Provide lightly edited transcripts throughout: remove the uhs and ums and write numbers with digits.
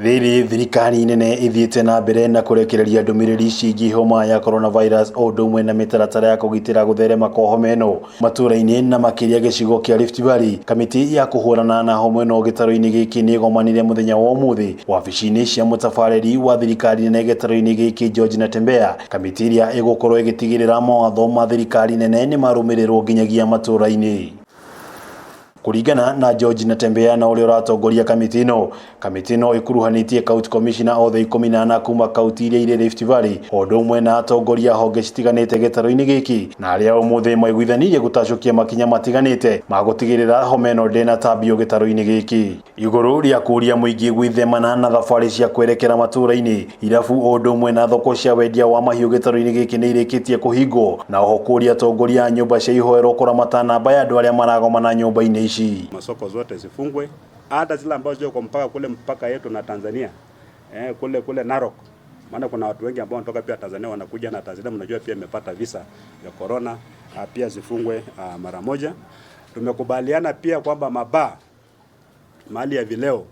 Riri thirikari nene ithiete na mbere na kurekereria ndumiriri ciĩgiĩ homa ya coronavirus o ũndũ ũmwe na mĩtaratara ya kũgitĩra gũtherema kwa homa ĩno matũũra-inĩ na makĩria gĩcigo kĩa Rift Valley. Kamĩtĩ ya kũhũrana na homa ĩno gĩtarũ-inĩ gĩkĩ nĩ ĩgomanire mũthenya wa ũmũthĩ wabici-inĩ cia mũtabarĩri wa thirikari nene gĩtarũ-inĩ gĩkĩ George Natembeya. Kamĩtĩ ĩrĩa ĩgũkorwo ĩgĩtigĩrĩra mawatho ma thirikari nene nĩ marũmĩrĩrwo nginyagia matũũra-inĩ. Kuringana na George Natembeya na ũrĩa ũratongoria kamĩtĩ ĩno ĩkuruhanĩtie county commissioner othe 14 kuma county iria irĩ Rift Valley o ũndũ ũmwe na atongoria honge citiganĩte gĩtarũ-inĩ gĩkĩ, na arĩa ũmũthĩ maiguithanirie gũtacũkia makinya matiganĩte ma gũtigĩrĩra homa ĩno ndĩnatambio gĩtarũ-inĩ gĩkĩ. Igũrũ rĩa kũria mũingĩ gwĩthemana na thabarĩ cia kwerekera matũũra-inĩ, irabu o ũndũ ũmwe na thoko cia wendia wa mahiũ gĩtarũ-inĩ gĩkĩ nĩ irĩkĩtie kũhingwo, na oho kũria atongoria a nyũmba cia ihoero kũramata namba ya andũ arĩa maragomana nyũmba-inĩ ici. Masoko zote zifungwe, hata zile ambazo ziko mpaka kule mpaka yetu na Tanzania, kule Narok, maana kuna watu wengi ambao wanatoka pia Tanzania wanakuja, na Tanzania mnajua pia imepata visa ya corona, pia zifungwe mara moja. Tumekubaliana pia kwamba mabaa mahali ya vileo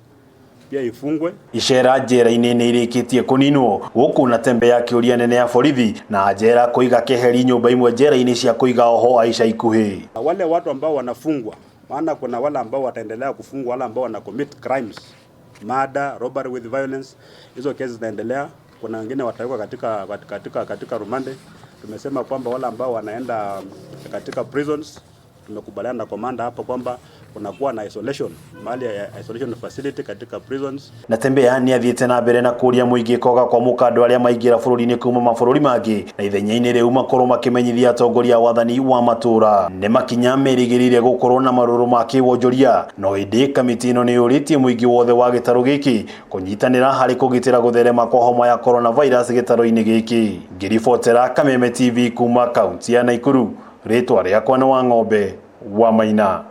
pia ifungwe. Icera njera-inĩ nĩ irĩkĩtie kũninwo, gũkũ Natembeya akĩũria nene ya borithi na njera kũiga keheri nyũmba imwe njera-inĩ cia kũiga oho a ica ikuhĩ. Wale watu ambao wanafungwa, maana kuna wale ambao wataendelea kufungwa, wale ambao wana commit crimes, murder, robbery with violence, hizo kesi zinaendelea. Kuna wengine watawekwa katika rumande. Tumesema kwamba wale ambao wanaenda katika prisons, tumekubaliana na komanda hapo kwamba kunakuwa na isolation, mahali ya isolation facility katika prisons. Natembeya nĩ athiĩte na mbere na kũria mũingĩ koga kwa mũkandũ arĩa maingĩra bũrũri-inĩ kuma mabũrũri mangĩ, na ithenya-inĩ rĩu makorwo makĩmenyithia atongoria wathani wa matũũra nĩ makinya merĩgĩrĩire gũkorwo na marũrũ ma kĩwonjoria. No ĩndĩ kamĩtĩ ĩno nĩ yũrĩtie mũingĩ wothe wa gĩtarũ gĩkĩ kũnyitanĩra harĩ kũgitĩra gũtherema kwa homa ya coronavirus gĩtarũ-inĩ gĩkĩ. Ngĩribotera Kameme TV kuma kaunti ya Nakuru, rĩtwa rĩakwa nĩ Wang'ombe wa Maina.